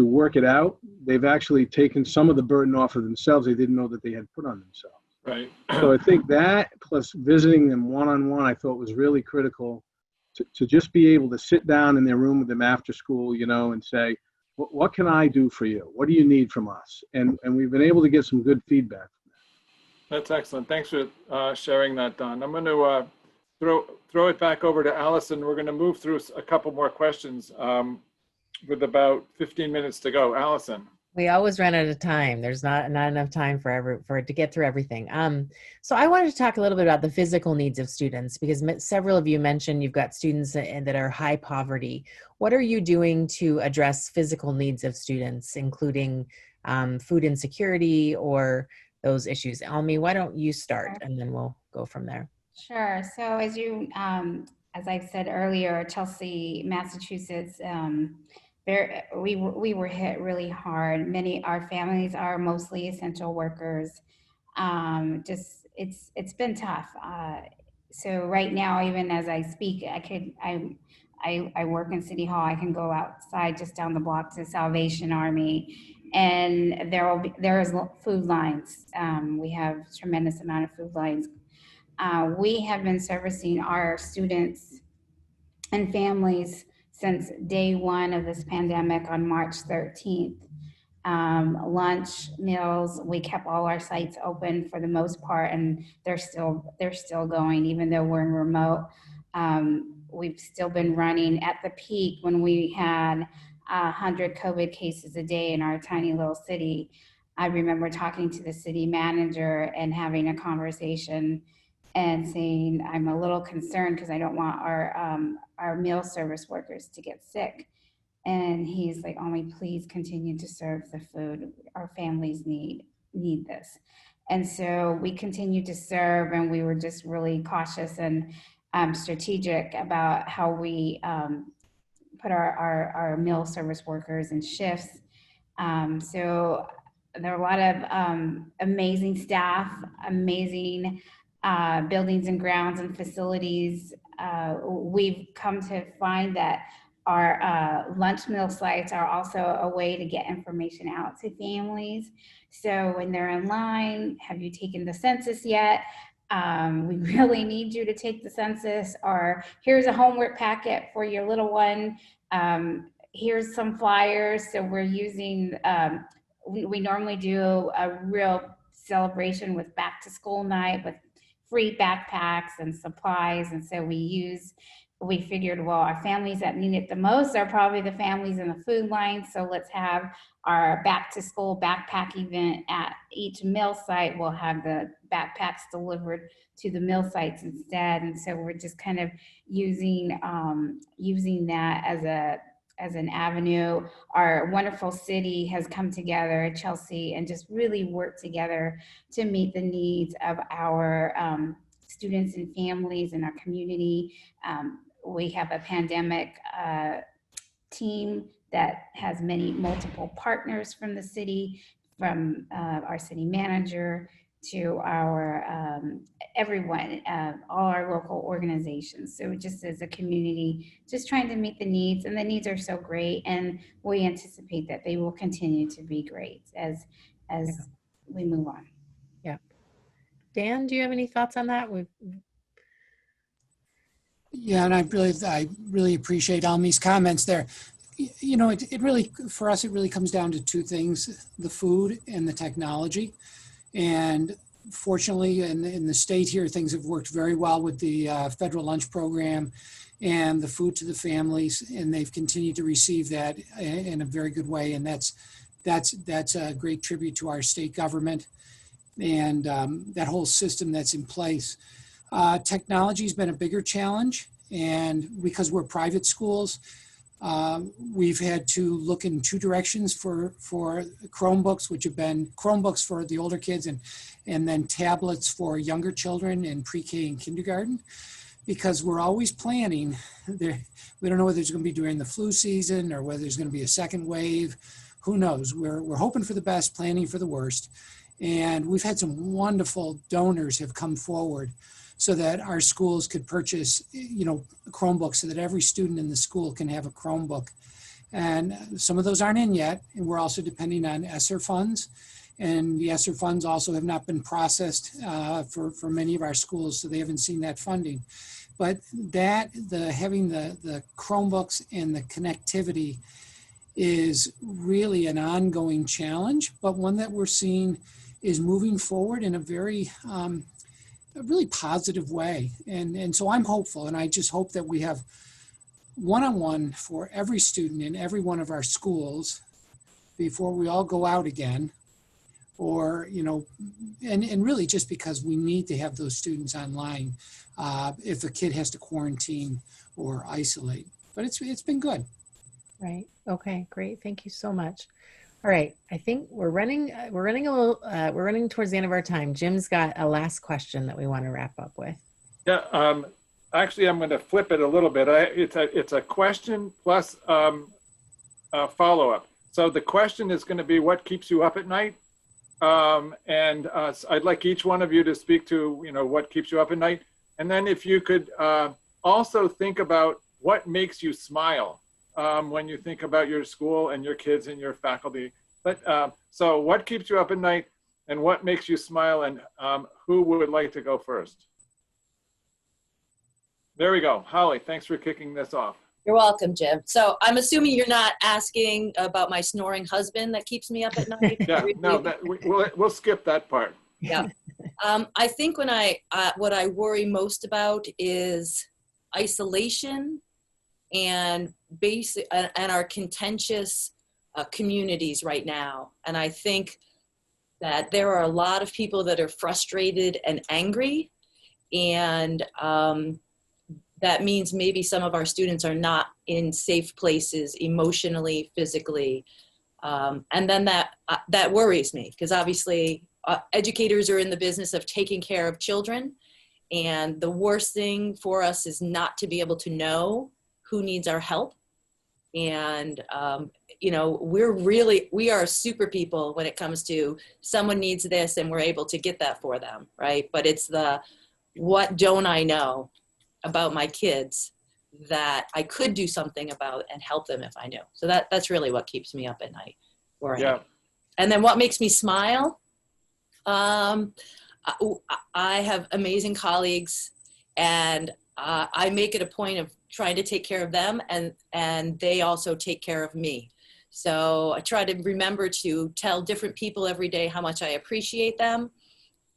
[SPEAKER 4] work it out, they've actually taken some of the burden off of themselves they didn't know that they had put on themselves.
[SPEAKER 2] Right.
[SPEAKER 4] So I think that, plus visiting them one-on-one, I thought was really critical to just be able to sit down in their room with them after school, you know, and say, what can I do for you? What do you need from us? And we've been able to get some good feedback from that.
[SPEAKER 2] That's excellent. Thanks for sharing that, Don. I'm going to throw it back over to Allison. We're going to move through a couple more questions with about 15 minutes to go. Allison.
[SPEAKER 1] We always run out of time. There's not enough time for it to get through everything. So I wanted to talk a little bit about the physical needs of students, because several of you mentioned you've got students that are high poverty. What are you doing to address physical needs of students, including food insecurity or those issues? Almi, why don't you start, and then we'll go from there.
[SPEAKER 7] Sure. So as you, as I said earlier, Chelsea, Massachusetts, we were hit really hard. Our families are mostly essential workers. It's been tough. So right now, even as I speak, I work in City Hall. I can go outside just down the block to Salvation Army, and there is food lines. We have a tremendous amount of food lines. We have been servicing our students and families since day one of this pandemic on March 13th. Lunch, meals, we kept all our sites open for the most part, and they're still going, even though we're in remote. We've still been running at the peak when we had 100 COVID cases a day in our tiny little city. I remember talking to the city manager and having a conversation and saying, I'm a little concerned because I don't want our meal service workers to get sick. And he's like, Omi, please continue to serve the food. Our families need this. And so we continue to serve, and we were just really cautious and strategic about how we put our meal service workers in shifts. So there are a lot of amazing staff, amazing buildings and grounds and facilities. We've come to find that our lunch meal sites are also a way to get information out to families. So when they're in line, have you taken the census yet? We really need you to take the census, or here's a homework packet for your little one. Here's some flyers. So we're using, we normally do a real celebration with back to school night with free backpacks and supplies. And so we figured, well, our families that need it the most are probably the families in the food line. So let's have our back to school backpack event at each meal site. We'll have the backpacks delivered to the meal sites instead. And so we're just kind of using that as an avenue. Our wonderful city has come together, Chelsea, and just really worked together to meet the needs of our students and families in our community. We have a pandemic team that has multiple partners from the city, from our city manager to our everyone, all our local organizations. So just as a community, just trying to meet the needs, and the needs are so great, and we anticipate that they will continue to be great as we move on.
[SPEAKER 1] Yeah. Dan, do you have any thoughts on that?
[SPEAKER 6] Yeah, and I really appreciate Almi's comments there. You know, it really, for us, it really comes down to two things: the food and the technology. And fortunately, in the state here, things have worked very well with the federal lunch program and the food to the families, and they've continued to receive that in a very good way. And that's a great tribute to our state government and that whole system that's in place. Technology has been a bigger challenge, and because we're private schools, we've had to look in two directions for Chromebooks, which have been Chromebooks for the older kids and then tablets for younger children in pre-K and kindergarten, because we're always planning. We don't know whether there's going to be during the flu season or whether there's going to be a second wave. Who knows? We're hoping for the best, planning for the worst. And we've had some wonderful donors have come forward so that our schools could purchase, Chromebooks so that every student in the school can have a Chromebook. And some of those aren't in yet. And we're also depending on ESSER funds. And the ESSER funds also have not been processed for many of our schools, so they haven't seen that funding. But having the Chromebooks and the connectivity is really an ongoing challenge, but one that we're seeing is moving forward in a very a really positive way. And so I'm hopeful, and I just hope that we have one-on-one for every student in every one of our schools before we all go out again, or, and really just because we need to have those students online if a kid has to quarantine or isolate. But it's been good.
[SPEAKER 1] Right. Okay, great. Thank you so much. All right. I think we're running towards the end of our time. Jim's got a last question that we want to wrap up with.
[SPEAKER 2] Yeah. Actually, I'm going to flip it a little bit. It's a question plus a follow-up. So the question is going to be, what keeps you up at night? And I'd like each one of you to speak to, what keeps you up at night. And then if you could also think about what makes you smile when you think about your school and your kids and your faculty. But so what keeps you up at night and what makes you smile, and who would like to go first? There we go. Holly, thanks for kicking this off.
[SPEAKER 3] You're welcome, Jim. So I'm assuming you're not asking about my snoring husband that keeps me up at night.
[SPEAKER 2] Yeah, no, we'll skip that part.
[SPEAKER 3] Yeah. I think what I worry most about is isolation and our contentious communities right now. And I think that there are a lot of people that are frustrated and angry, and that means maybe some of our students are not in safe places emotionally, physically. And then that worries me, because obviously educators are in the business of taking care of children. And the worst thing for us is not to be able to know who needs our help. And, you know, we are super people when it comes to someone needs this and we're able to get that for them, right? But it's the, what don't I know about my kids that I could do something about and help them if I knew. So that's really what keeps me up at night.
[SPEAKER 2] Yeah.
[SPEAKER 3] And then what makes me smile? I have amazing colleagues, and I make it a point of trying to take care of them, and they also take care of me. So I try to remember to tell different people every day how much I appreciate them.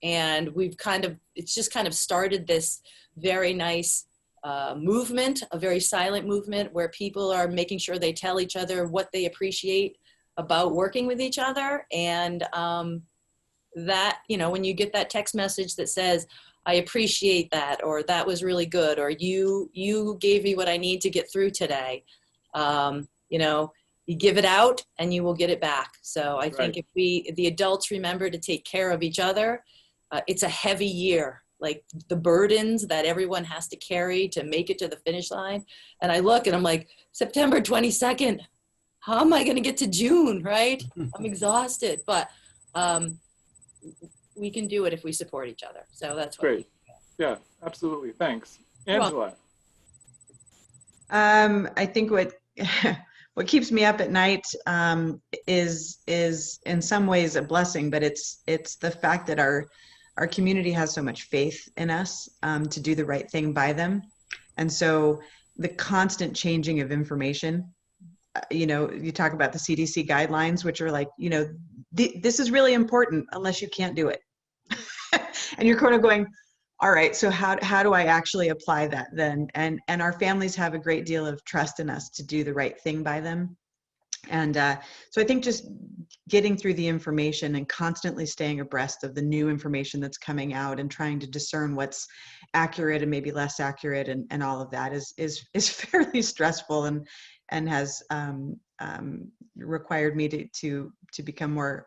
[SPEAKER 3] And it's just kind of started this very nice movement, a very silent movement where people are making sure they tell each other what they appreciate about working with each other. And that, you know, when you get that text message that says, I appreciate that, or that was really good, or you gave me what I need to get through today. You know, you give it out and you will get it back. So I think if the adults remember to take care of each other, it's a heavy year, like the burdens that everyone has to carry to make it to the finish line. And I look and I'm like, September 22nd, how am I going to get to June, right? I'm exhausted, but we can do it if we support each other. So that's what
[SPEAKER 2] Great. Yeah, absolutely. Thanks. Angela.
[SPEAKER 5] I think what keeps me up at night is in some ways a blessing, but it's the fact that our community has so much faith in us to do the right thing by them. And so the constant changing of information, you know, you talk about the CDC guidelines, which are like, you know, this is really important unless you can't do it. And you're kind of going, all right, so how do I actually apply that then? And our families have a great deal of trust in us to do the right thing by them. And so I think just getting through the information and constantly staying abreast of the new information that's coming out and trying to discern what's accurate and maybe less accurate and all of that is fairly stressful and has required me to become more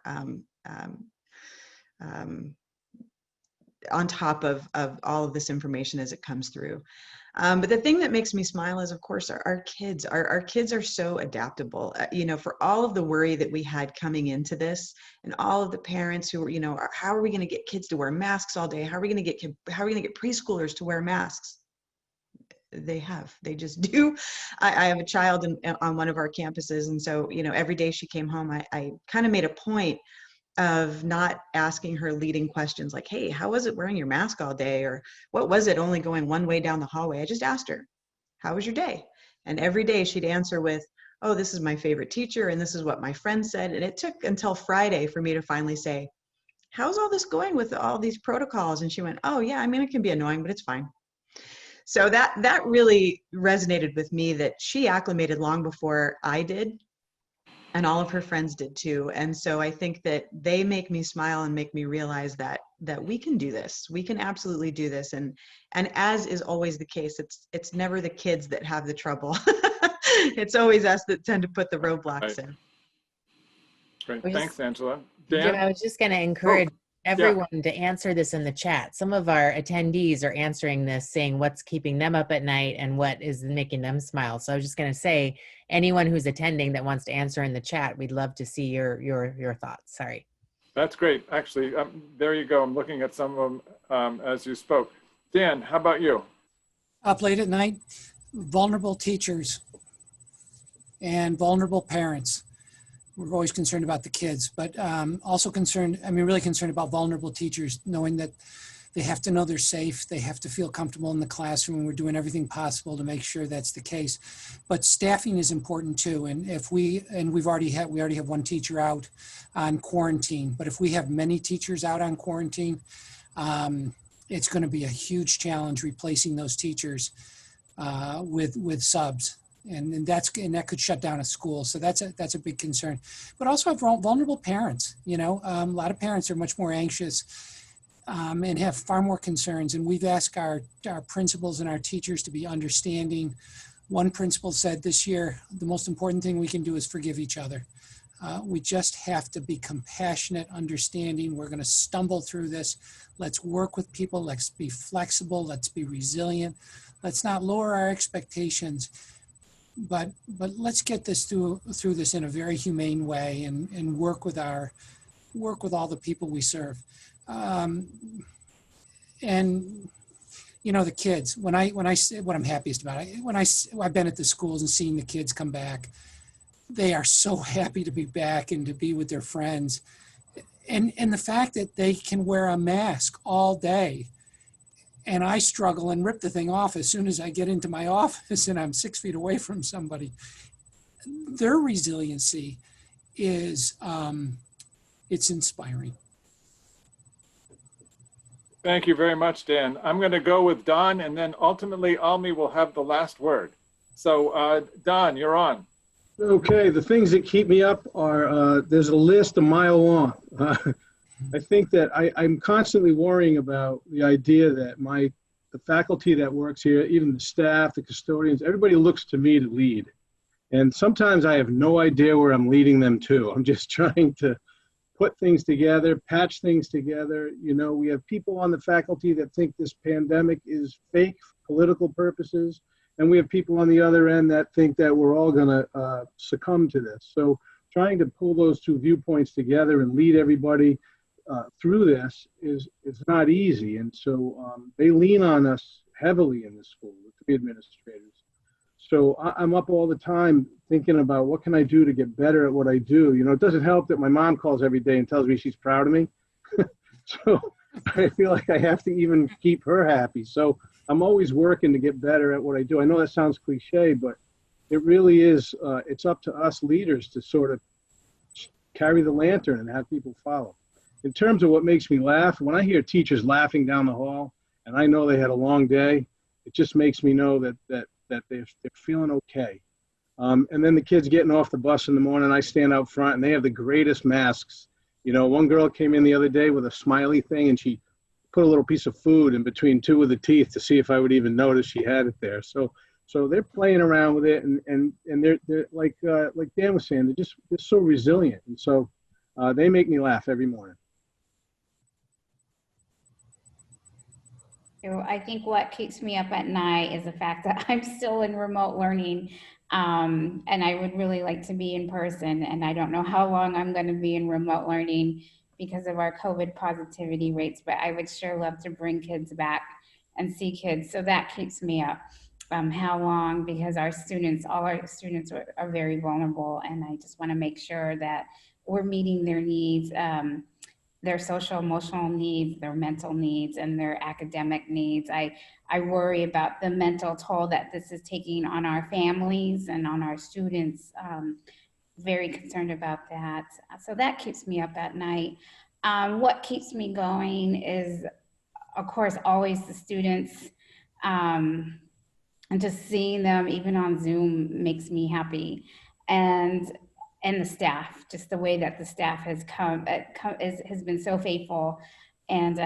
[SPEAKER 5] on top of all of this information as it comes through. But the thing that makes me smile is, of course, our kids. Our kids are so adaptable. You know, for all of the worry that we had coming into this, and all of the parents who were, you know, how are we going to get kids to wear masks all day? How are we going to get preschoolers to wear masks? They just do. I have a child on one of our campuses, and so, you know, every day she came home, I kind of made a point of not asking her leading questions like, hey, how was it wearing your mask all day? Or what was it only going one way down the hallway? I just asked her, how was your day? And every day she'd answer with, oh, this is my favorite teacher, and this is what my friend said. And it took until Friday for me to finally say, how's all this going with all these protocols? And she went, oh yeah, I mean, it can be annoying, but it's fine. So that really resonated with me, that she acclimated long before I did. And all of her friends did too. And so I think that they make me smile and make me realize that we can do this. We can absolutely do this. And as is always the case, it's never the kids that have the trouble. It's always us that tend to put the roadblocks in.
[SPEAKER 2] Great. Thanks, Angela. Dan?
[SPEAKER 1] Jim, I was just going to encourage everyone to answer this in the chat. Some of our attendees are answering this, saying what's keeping them up at night and what is making them smile. So I was just going to say, anyone who's attending that wants to answer in the chat, we'd love to see your thoughts. Sorry.
[SPEAKER 2] That's great. Actually, there you go. I'm looking at some of them as you spoke. Dan, how about you?
[SPEAKER 6] Up late at night, vulnerable teachers and vulnerable parents. We're always concerned about the kids, but also really concerned about vulnerable teachers, knowing that they have to know they're safe. They have to feel comfortable in the classroom. We're doing everything possible to make sure that's the case. But staffing is important too. And we already have one teacher out on quarantine, but if we have many teachers out on quarantine, it's going to be a huge challenge replacing those teachers with subs. And that could shut down a school. So that's a big concern. But also have vulnerable parents. You know, a lot of parents are much more anxious and have far more concerns. And we've asked our principals and our teachers to be understanding. One principal said this year, the most important thing we can do is forgive each other. We just have to be compassionate, understanding. We're going to stumble through this. Let's work with people. Let's be flexible. Let's be resilient. Let's not lower our expectations, but let's get this through this in a very humane way and work with all the people we serve. And you know, the kids, when I say what I'm happiest about, I've been at the schools and seen the kids come back. They are so happy to be back and to be with their friends. And the fact that they can wear a mask all day, and I struggle and rip the thing off as soon as I get into my office and I'm 6 feet away from somebody. Their resiliency is, it's inspiring.
[SPEAKER 2] Thank you very much, Dan. I'm going to go with Don, and then ultimately Almi will have the last word. So Don, you're on.
[SPEAKER 4] Okay, the things that keep me up are, there's a list a mile long. I think that I'm constantly worrying about the idea that the faculty that works here, even the staff, the custodians, everybody looks to me to lead. And sometimes I have no idea where I'm leading them to. I'm just trying to put things together, patch things together. You know, we have people on the faculty that think this pandemic is fake for political purposes. And we have people on the other end that think that we're all going to succumb to this. So trying to pull those two viewpoints together and lead everybody through this is not easy. And so they lean on us heavily in the school, the administrators. So I'm up all the time thinking about what can I do to get better at what I do. You know, it doesn't help that my mom calls every day and tells me she's proud of me. So I feel like I have to even keep her happy. So I'm always working to get better at what I do. I know that sounds cliche, but it really is, it's up to us leaders to sort of carry the lantern and have people follow. In terms of what makes me laugh, when I hear teachers laughing down the hall and I know they had a long day, it just makes me know that they're feeling okay. And then the kids getting off the bus in the morning, I stand out front and they have the greatest masks. You know, one girl came in the other day with a smiley thing and she put a little piece of food in between two of the teeth to see if I would even notice she had it there. So they're playing around with it, and they're like Dan was saying, they're so resilient, and so they make me laugh every morning.
[SPEAKER 7] So I think what keeps me up at night is the fact that I'm still in remote learning, and I would really like to be in person, and I don't know how long I'm going to be in remote learning because of our COVID positivity rates, but I would sure love to bring kids back and see kids. So that keeps me up. How long? Because all our students are very vulnerable, and I just want to make sure that we're meeting their needs, their social emotional needs, their mental needs, and their academic needs. I worry about the mental toll that this is taking on our families and on our students. Very concerned about that. So that keeps me up at night. What keeps me going is, of course, always the students, and just seeing them even on Zoom makes me happy. And the staff, just the way that the staff has has been so faithful. And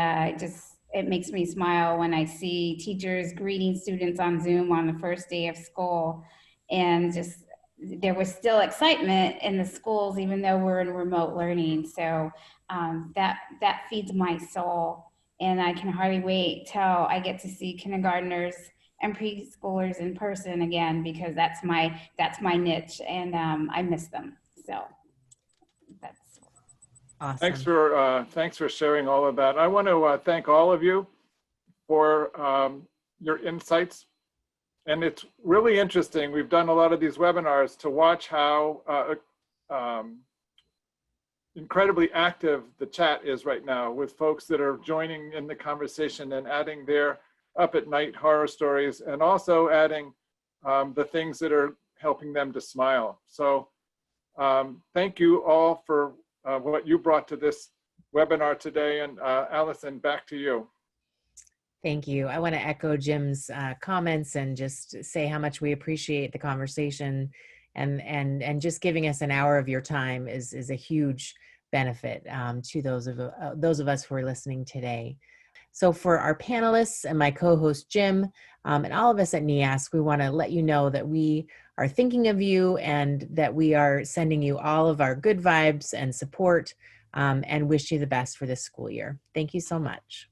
[SPEAKER 7] it makes me smile when I see teachers greeting students on Zoom on the first day of school. And just, there was still excitement in the schools, even though we're in remote learning. So that feeds my soul. And I can hardly wait till I get to see kindergartners and preschoolers in person again, because that's my niche, and I miss them. So that's
[SPEAKER 1] Awesome.
[SPEAKER 2] Thanks for sharing all of that. I want to thank all of you for your insights. And it's really interesting. We've done a lot of these webinars to watch how incredibly active the chat is right now, with folks that are joining in the conversation and adding their up at night horror stories, and also adding the things that are helping them to smile. So thank you all for what you brought to this webinar today. And Allison, back to you.
[SPEAKER 1] Thank you. I want to echo Jim's comments and just say how much we appreciate the conversation, and just giving us an hour of your time is a huge benefit to those of us who are listening today. So for our panelists and my co-host Jim, and all of us at NEASC, we want to let you know that we are thinking of you and that we are sending you all of our good vibes and support, and wish you the best for this school year. Thank you so much.